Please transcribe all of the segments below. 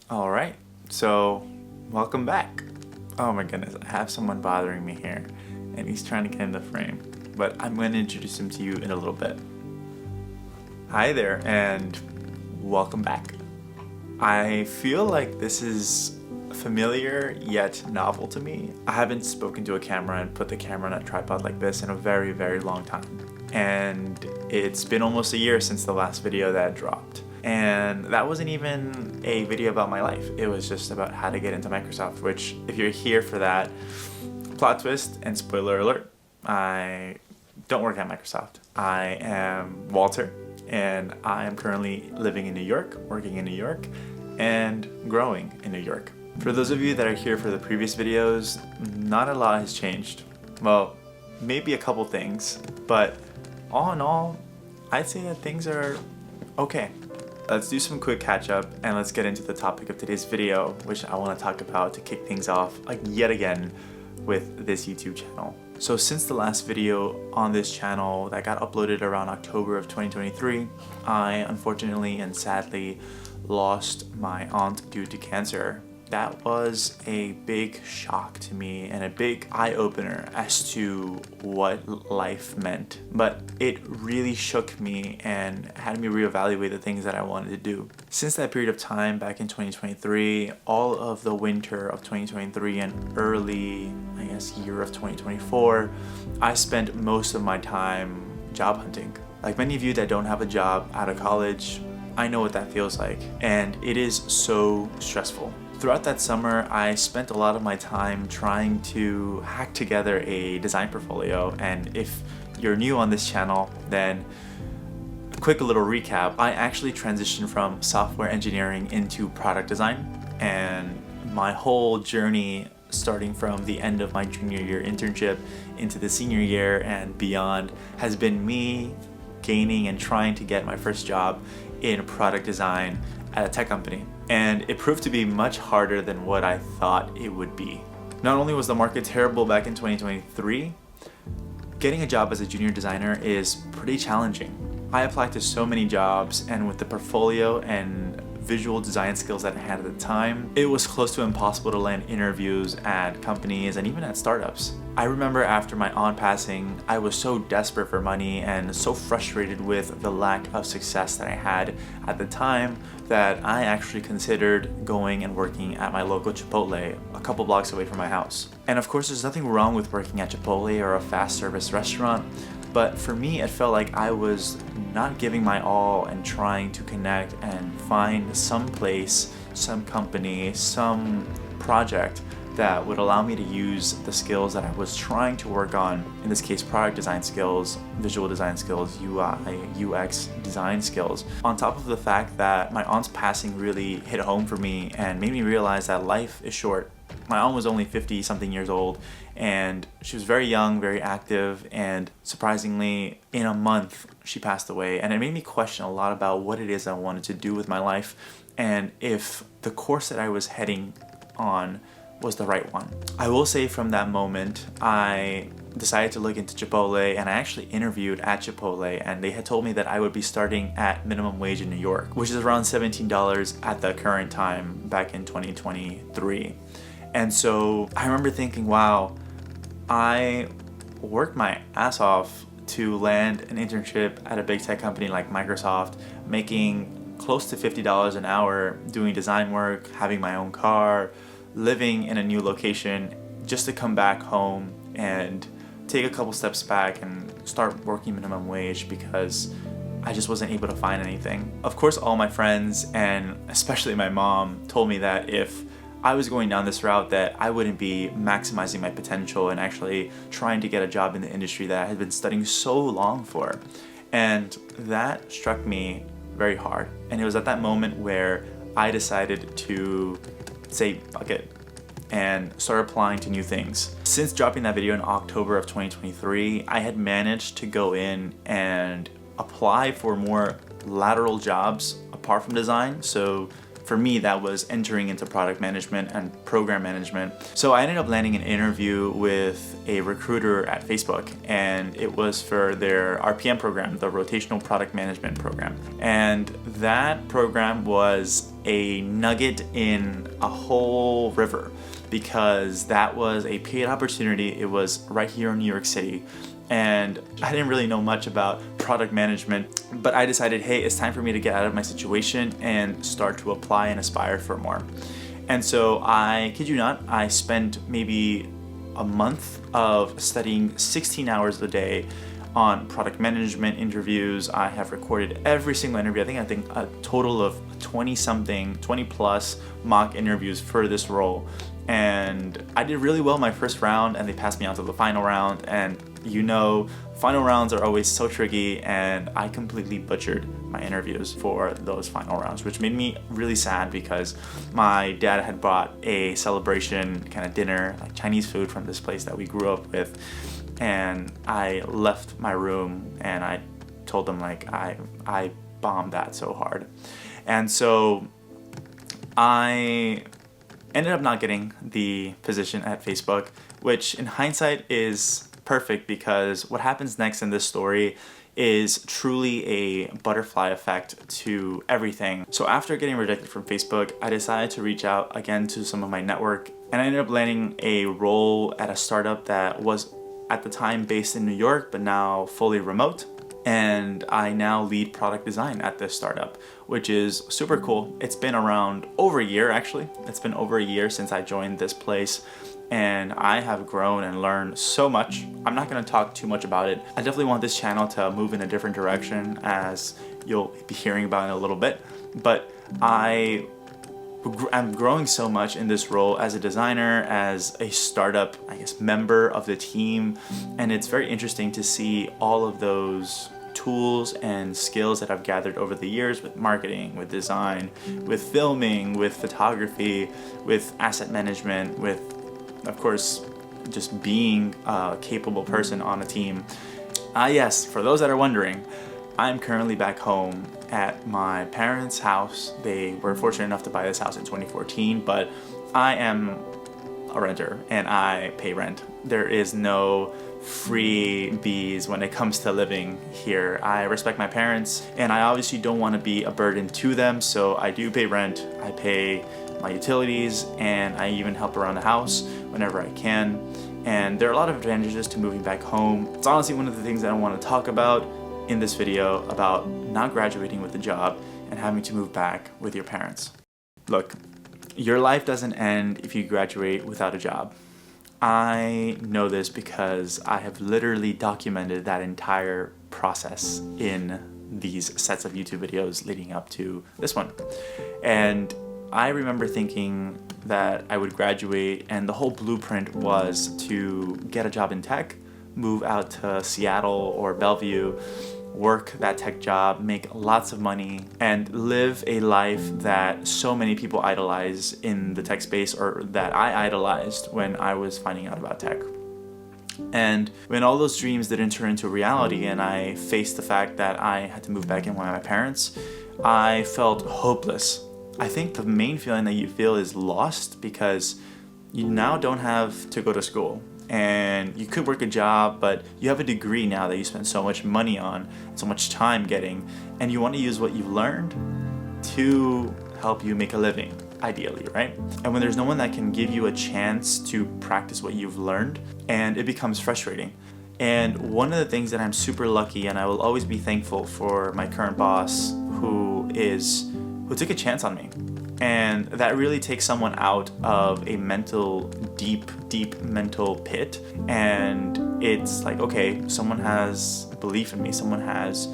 All right, so welcome back. Oh my goodness, I have someone bothering me here and he's trying to get in the frame, but I'm going to introduce him to you in a little bit. Hi there and welcome back. I feel like this is familiar yet novel to me. I haven't spoken to a camera and put the camera on a tripod like this in a very, very long time. And it's been almost a year since the last video that dropped. And that wasn't even a video about my life. It was just about how to get into Microsoft, which if you're here for that, plot twist and spoiler alert, I don't work at Microsoft. I am Walter and I am currently living in New York, working in New York, and growing in New York. For those of you that are here for the previous videos, not a lot has changed. Well, maybe a couple things, but all in all, I'd say that things are okay. Let's do some quick catch up and let's get into the topic of today's video, which I want to talk about to kick things off yet again with this YouTube channel. So since the last video on this channel that got uploaded around October of 2023, I unfortunately and sadly lost my aunt due to cancer. That was a big shock to me and a big eye-opener as to what life meant. But it really shook me and had me reevaluate the things that I wanted to do. Since that period of time back in 2023, all of the winter of 2023 and early, year of 2024, I spent most of my time job hunting. Like many of you that don't have a job out of college, I know what that feels like, and it is so stressful. Throughout that summer, I spent a lot of my time trying to hack together a design portfolio, and if you're new on this channel, then a quick little recap. I actually transitioned from software engineering into product design, and my whole journey starting from the end of my junior year internship into the senior year and beyond has been me gaining and trying to get my first job in product design at a tech company. And it proved to be much harder than what I thought it would be. Not only was the market terrible back in 2023, getting a job as a junior designer is pretty challenging. I applied to so many jobs, and with the portfolio and visual design skills that I had at the time, it was close to impossible to land interviews at companies and even at startups. I remember after my aunt passing, I was so desperate for money and so frustrated with the lack of success that I had at the time that I actually considered going and working at my local Chipotle a couple blocks away from my house. And of course, there's nothing wrong with working at Chipotle or a fast service restaurant, but for me, it felt like I was not giving my all and trying to connect and find some place, some company, some project that would allow me to use the skills that I was trying to work on, in this case product design skills, visual design skills, UI, UX design skills, on top of the fact that my aunt's passing really hit home for me and made me realize that life is short. My aunt was only 50 something years old and she was very young, very active, and surprisingly in a month she passed away, and it made me question a lot about what it is I wanted to do with my life and if the course that I was heading on was the right one. I will say from that moment, I decided to look into Chipotle, and I actually interviewed at Chipotle, and they had told me that I would be starting at minimum wage in New York, which is around $17 at the current time back in 2023. And so I remember thinking, wow, I worked my ass off to land an internship at a big tech company like Microsoft, making close to $50 an hour, doing design work, having my own car, living in a new location, just to come back home and take a couple steps back and start working minimum wage because I just wasn't able to find anything. Of course, all my friends and especially my mom told me that if I was going down this route that I wouldn't be maximizing my potential and actually trying to get a job in the industry that I had been studying so long for. And that struck me very hard. And it was at that moment where I decided to say fuck it and start applying to new things. Since dropping that video in October of 2023, I had managed to go in and apply for more lateral jobs apart from design. So for me, that was entering into product management and program management. So I ended up landing an interview with a recruiter at Facebook, and it was for their RPM program, the Rotational Product Management Program. And that program was a nugget in a whole river, because that was a paid opportunity. It was right here in New York City. And I didn't really know much about product management, but I decided, hey, it's time for me to get out of my situation and start to apply and aspire for more. And so I kid you not, I spent maybe a month of studying 16 hours a day on product management interviews. I have recorded every single interview. I think a total of 20 plus mock interviews for this role. And I did really well my first round, and they passed me on to the final round. And final rounds are always so tricky, and I completely butchered my interviews for those final rounds, which made me really sad because my dad had bought a celebration kind of dinner, like Chinese food from this place that we grew up with. And I left my room and I told them like I bombed that so hard. And so I ended up not getting the position at Facebook, which in hindsight is perfect, because what happens next in this story is truly a butterfly effect to everything. So after getting rejected from Facebook, I decided to reach out again to some of my network, and I ended up landing a role at a startup that was at the time based in New York, but now fully remote. And I now lead product design at this startup, which is super cool. It's been around over a year, actually. It's been over a year since I joined this place, and I have grown and learned so much. I'm not gonna talk too much about it. I definitely want this channel to move in a different direction, as you'll be hearing about in a little bit. But I'm growing so much in this role as a designer, as a startup, member of the team. And it's very interesting to see all of those tools and skills that I've gathered over the years with marketing, with design, with filming, with photography, with asset management, with, of course, just being a capable person on a team. Yes, for those that are wondering, I'm currently back home at my parents' house. They were fortunate enough to buy this house in 2014, but I am a renter and I pay rent. There is no freebies when it comes to living here. I respect my parents, and I obviously don't want to be a burden to them, so I do pay rent. I pay my utilities, and I even help around the house whenever I can. And there are a lot of advantages to moving back home. It's honestly one of the things that I want to talk about in this video, about not graduating with a job and having to move back with your parents. Look, your life doesn't end if you graduate without a job. I know this because I have literally documented that entire process in these sets of YouTube videos leading up to this one. And I remember thinking that I would graduate and the whole blueprint was to get a job in tech, move out to Seattle or Bellevue, work that tech job, make lots of money, and live a life that so many people idolize in the tech space, or that I idolized when I was finding out about tech. And when all those dreams didn't turn into reality and I faced the fact that I had to move back in with my parents, I felt hopeless. I think the main feeling that you feel is lost, because you now don't have to go to school. And you could work a job, but you have a degree now that you spend so much money on, so much time getting, and you want to use what you've learned to help you make a living, ideally, right? And when there's no one that can give you a chance to practice what you've learned, and it becomes frustrating. And one of the things that I'm super lucky, and I will always be thankful for my current boss, who took a chance on me. And that really takes someone out of a deep mental pit. And it's like, okay, someone has belief in me. Someone has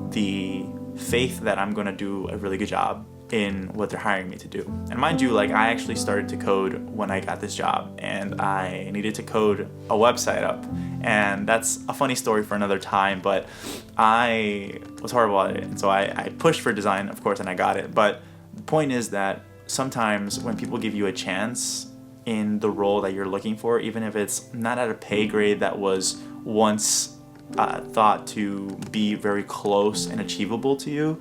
the faith that I'm going to do a really good job in what they're hiring me to do. And mind you, I actually started to code when I got this job, and I needed to code a website up. And that's a funny story for another time, but I was horrible at it. And so I pushed for design, of course, and I got it. But the point is that sometimes when people give you a chance in the role that you're looking for, even if it's not at a pay grade that was once thought to be very close and achievable to you,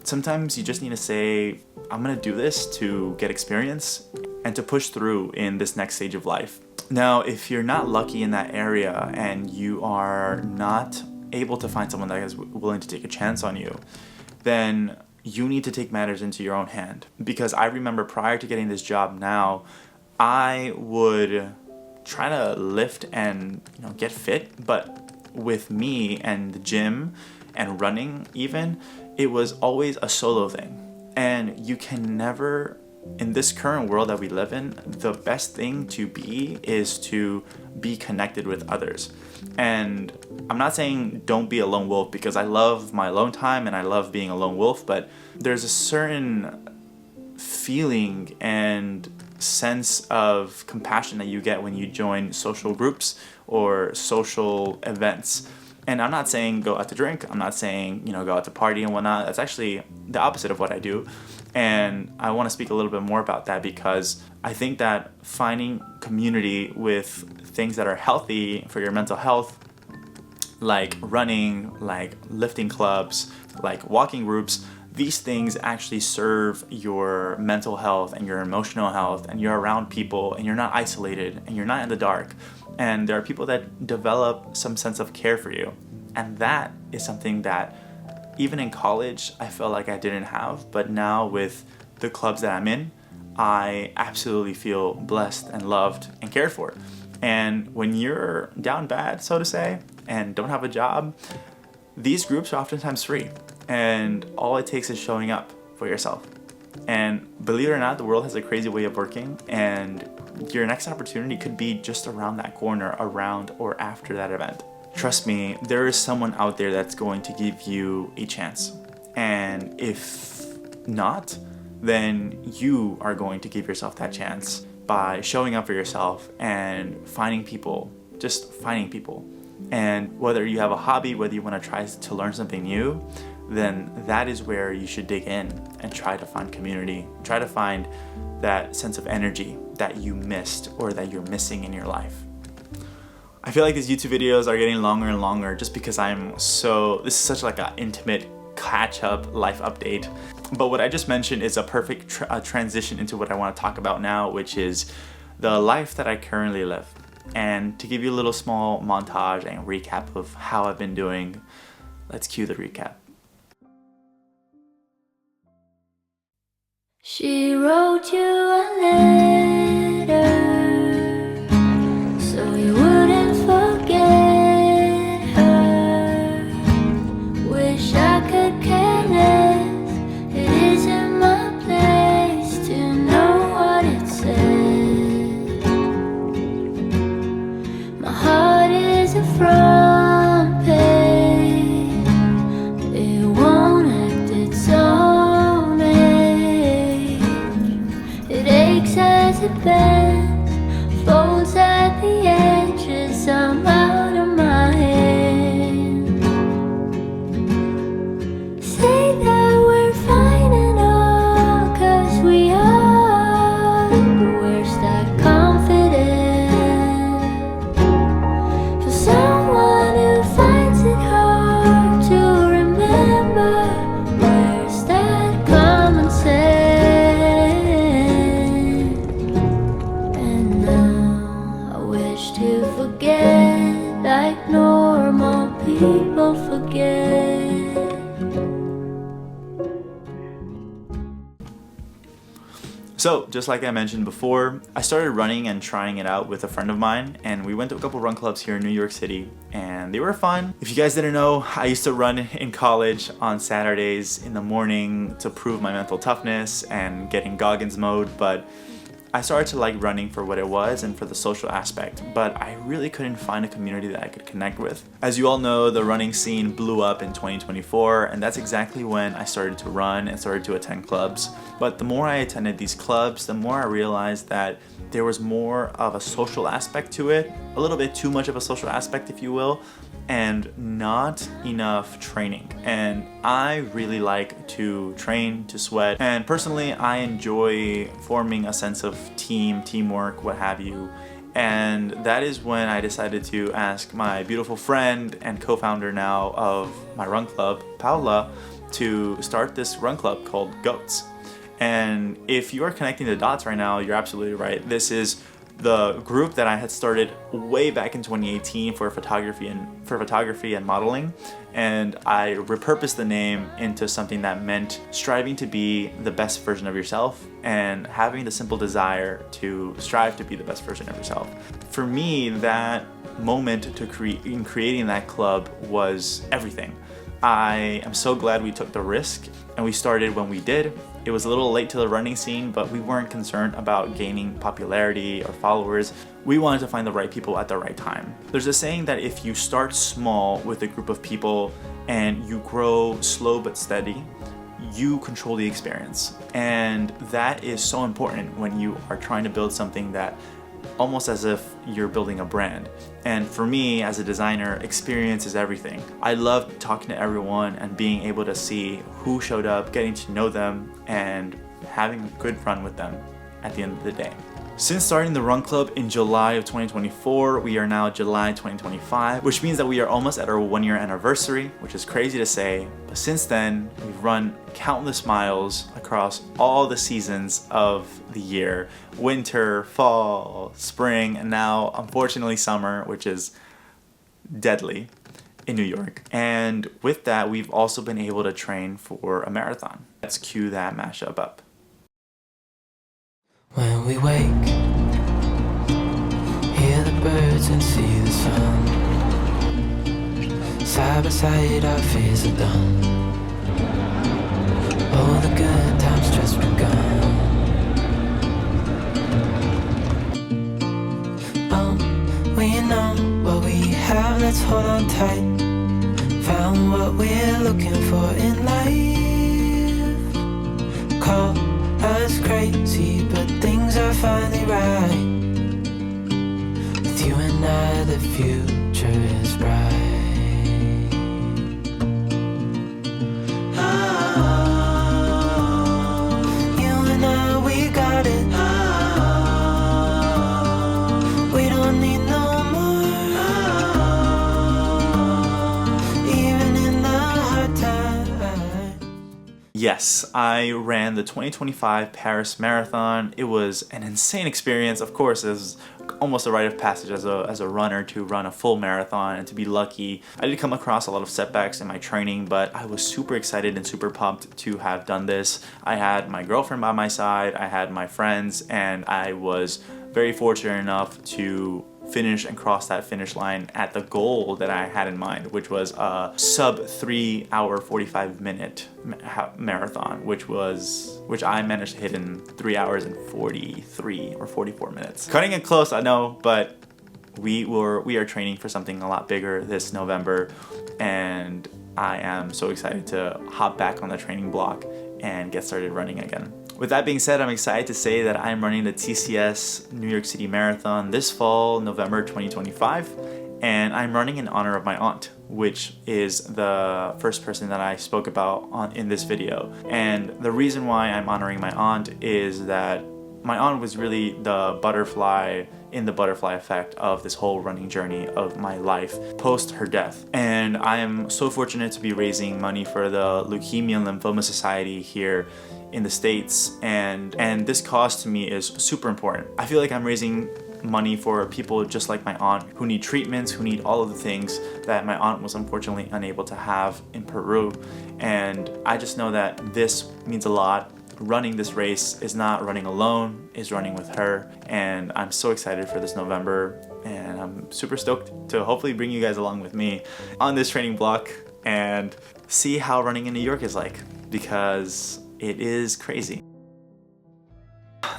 sometimes you just need to say, I'm gonna do this to get experience and to push through in this next stage of life. Now, if you're not lucky in that area and you are not able to find someone that is willing to take a chance on you, then you need to take matters into your own hand. Because I remember prior to getting this job now, I would try to lift and get fit, but with me and the gym and running even, it was always a solo thing. And you can never, in this current world that we live in, the best thing to be is to be connected with others. And I'm not saying don't be a lone wolf, because I love my alone time and I love being a lone wolf, but there's a certain feeling and sense of compassion that you get when you join social groups or social events. And I'm not saying go out to drink, I'm not saying go out to party and whatnot. That's actually the opposite of what I do. And I want to speak a little bit more about that, because I think that finding community with things that are healthy for your mental health, like running, like lifting clubs, like walking groups, these things actually serve your mental health and your emotional health, and you're around people and you're not isolated and you're not in the dark. And there are people that develop some sense of care for you. And that is something that even in college, I felt like I didn't have, but now with the clubs that I'm in, I absolutely feel blessed and loved and cared for. And when you're down bad, so to say, and don't have a job, these groups are oftentimes free. And all it takes is showing up for yourself. And believe it or not, the world has a crazy way of working, and your next opportunity could be just around that corner, around or after that event. Trust me, there is someone out there that's going to give you a chance. And if not, then you are going to give yourself that chance by showing up for yourself and finding people, just finding people. And whether you have a hobby, whether you want to try to learn something new, then that is where you should dig in and try to find community. Try to find that sense of energy that you missed or that you're missing in your life. I feel like these YouTube videos are getting longer and longer just because this is such like an intimate catch-up life update. But what I just mentioned is a perfect transition into what I want to talk about now, which is the life that I currently live. And to give you a little small montage and recap of how I've been doing, let's cue the recap. She wrote you a letter so you wouldn't forget her. Wish I could care less. It isn't my place to know what it says. My heart is a front page. It won't act its own age. It aches as it bends, folds at the edges. I'm out of my head. Say that we're fine and all, 'cause we are. But where's that confidence for someone who finds it hard to remember? Where's that common sense? And now I wish to forget like normal people forget. So, just like I mentioned before, I started running and trying it out with a friend of mine, and we went to a couple run clubs here in New York City, and they were fun. If you guys didn't know, I used to run in college on Saturdays in the morning to prove my mental toughness and get in Goggins mode, but I started to like running for what it was and for the social aspect, but I really couldn't find a community that I could connect with. As you all know, the running scene blew up in 2024, and that's exactly when I started to run and started to attend clubs. But the more I attended these clubs, the more I realized that there was more of a social aspect to it, a little bit too much of a social aspect, if you will, and not enough training. And I really like to train, to sweat, and personally I enjoy forming a sense of teamwork, what have you. And that is when I decided to ask my beautiful friend and co-founder now of my run club, Paula, to start this run club called GOATS. And if you are connecting the dots right now, you're absolutely right. This is the group that I had started way back in 2018 for photography and modeling, and I repurposed the name into something that meant striving to be the best version of yourself and having the simple desire to strive to be the best version of yourself. For me, that moment in creating that club was everything. I am so glad we took the risk and we started when we did. It was a little late to the running scene, but we weren't concerned about gaining popularity or followers. We wanted to find the right people at the right time. There's a saying that if you start small with a group of people and you grow slow but steady, you control the experience. And that is so important when you are trying to build something that almost as if you're building a brand. And for me, as a designer, experience is everything. I love talking to everyone and being able to see who showed up, getting to know them, and having a good run with them at the end of the day. Since starting the Run Club in July of 2024, we are now July 2025, which means that we are almost at our 1-year anniversary, which is crazy to say. But since then, we've run countless miles across all the seasons of the year: winter, fall, spring, and now, unfortunately, summer, which is deadly in New York. And with that, we've also been able to train for a marathon. Let's cue that mashup up. When we wake, hear the birds and see the sun. Side by side our fears are done. All the good times just begun. We know what we have, let's hold on tight. Found what we're looking for in life. Call us crazy, but things are finally right. With you and I, the future is bright. You and I, we got it. We don't need no more. Even in the hard times. Yes, I ran the 2025 Paris Marathon. It was an insane experience. Of course, it was almost a rite of passage as a runner to run a full marathon and to be lucky. I did come across a lot of setbacks in my training, but I was super excited and super pumped to have done this. I had my girlfriend by my side, I had my friends, and I was very fortunate enough to finish and cross that finish line at the goal that I had in mind, which was a sub 3 hour 45 minute marathon, which I managed to hit in 3 hours and 43 or 44 minutes. Cutting it close, I know, but we are training for something a lot bigger this November, and I am so excited to hop back on the training block and get started running again. With that being said, I'm excited to say that I'm running the TCS New York City Marathon this fall, November 2025, and I'm running in honor of my aunt, which is the first person that I spoke about in this video. And the reason why I'm honoring my aunt is that my aunt was really the butterfly in the butterfly effect of this whole running journey of my life post her death. And I am so fortunate to be raising money for the Leukemia and Lymphoma Society here in the States, and this cause to me is super important. I feel like I'm raising money for people just like my aunt who need treatments, who need all of the things that my aunt was unfortunately unable to have in Peru. And I just know that this means a lot. Running this race is not running alone, is running with her, and I'm so excited for this November, and I'm super stoked to hopefully bring you guys along with me on this training block and see how running in New York is like, because it is crazy.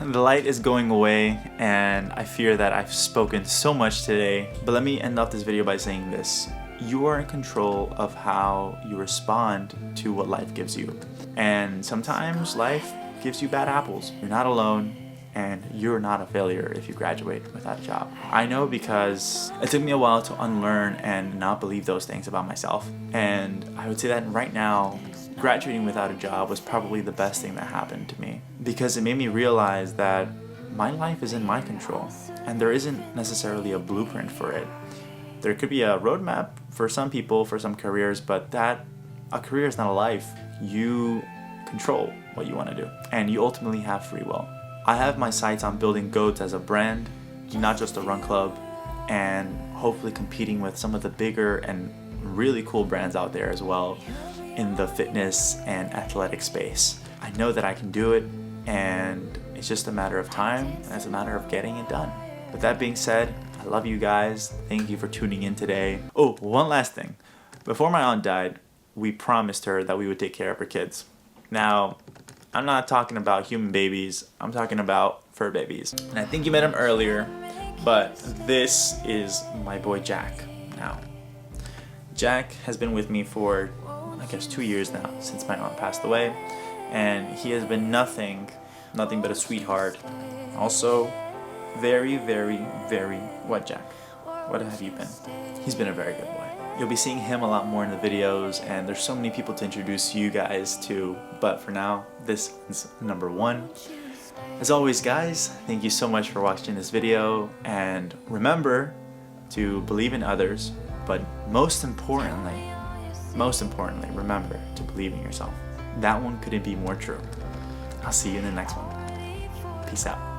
The light is going away, and I fear that I've spoken so much today, but let me end off this video by saying this. You are in control of how you respond to what life gives you. And sometimes life gives you bad apples. You're not alone, and you're not a failure if you graduate without a job. I know because it took me a while to unlearn and not believe those things about myself. And I would say that right now, graduating without a job was probably the best thing that happened to me, because it made me realize that my life is in my control, and there isn't necessarily a blueprint for it. There could be a roadmap for some people, for some careers, but a career is not a life. You control what you want to do, and you ultimately have free will. I have my sights on building GOATS as a brand not just a run club, and hopefully competing with some of the bigger and really cool brands out there as well in the fitness and athletic space. I know that I can do it, and it's just a matter of time, and it's a matter of getting it done. With that being said, I love you guys. Thank you for tuning in today. Oh, one last thing. Before my aunt died, we promised her that we would take care of her kids. Now, I'm not talking about human babies, I'm talking about fur babies. And I think you met him earlier, but this is my boy Jack now. Jack has been with me for, I guess, 2 years now, since my aunt passed away, and he has been nothing but a sweetheart. Also, very, very, very, what, Jack? What have you been? He's been a very good boy. You'll be seeing him a lot more in the videos, and there's so many people to introduce you guys to, but for now, this is number 1. As always, guys, thank you so much for watching this video, and remember to believe in others, but most importantly, remember to believe in yourself. That one couldn't be more true. I'll see you in the next one. Peace out.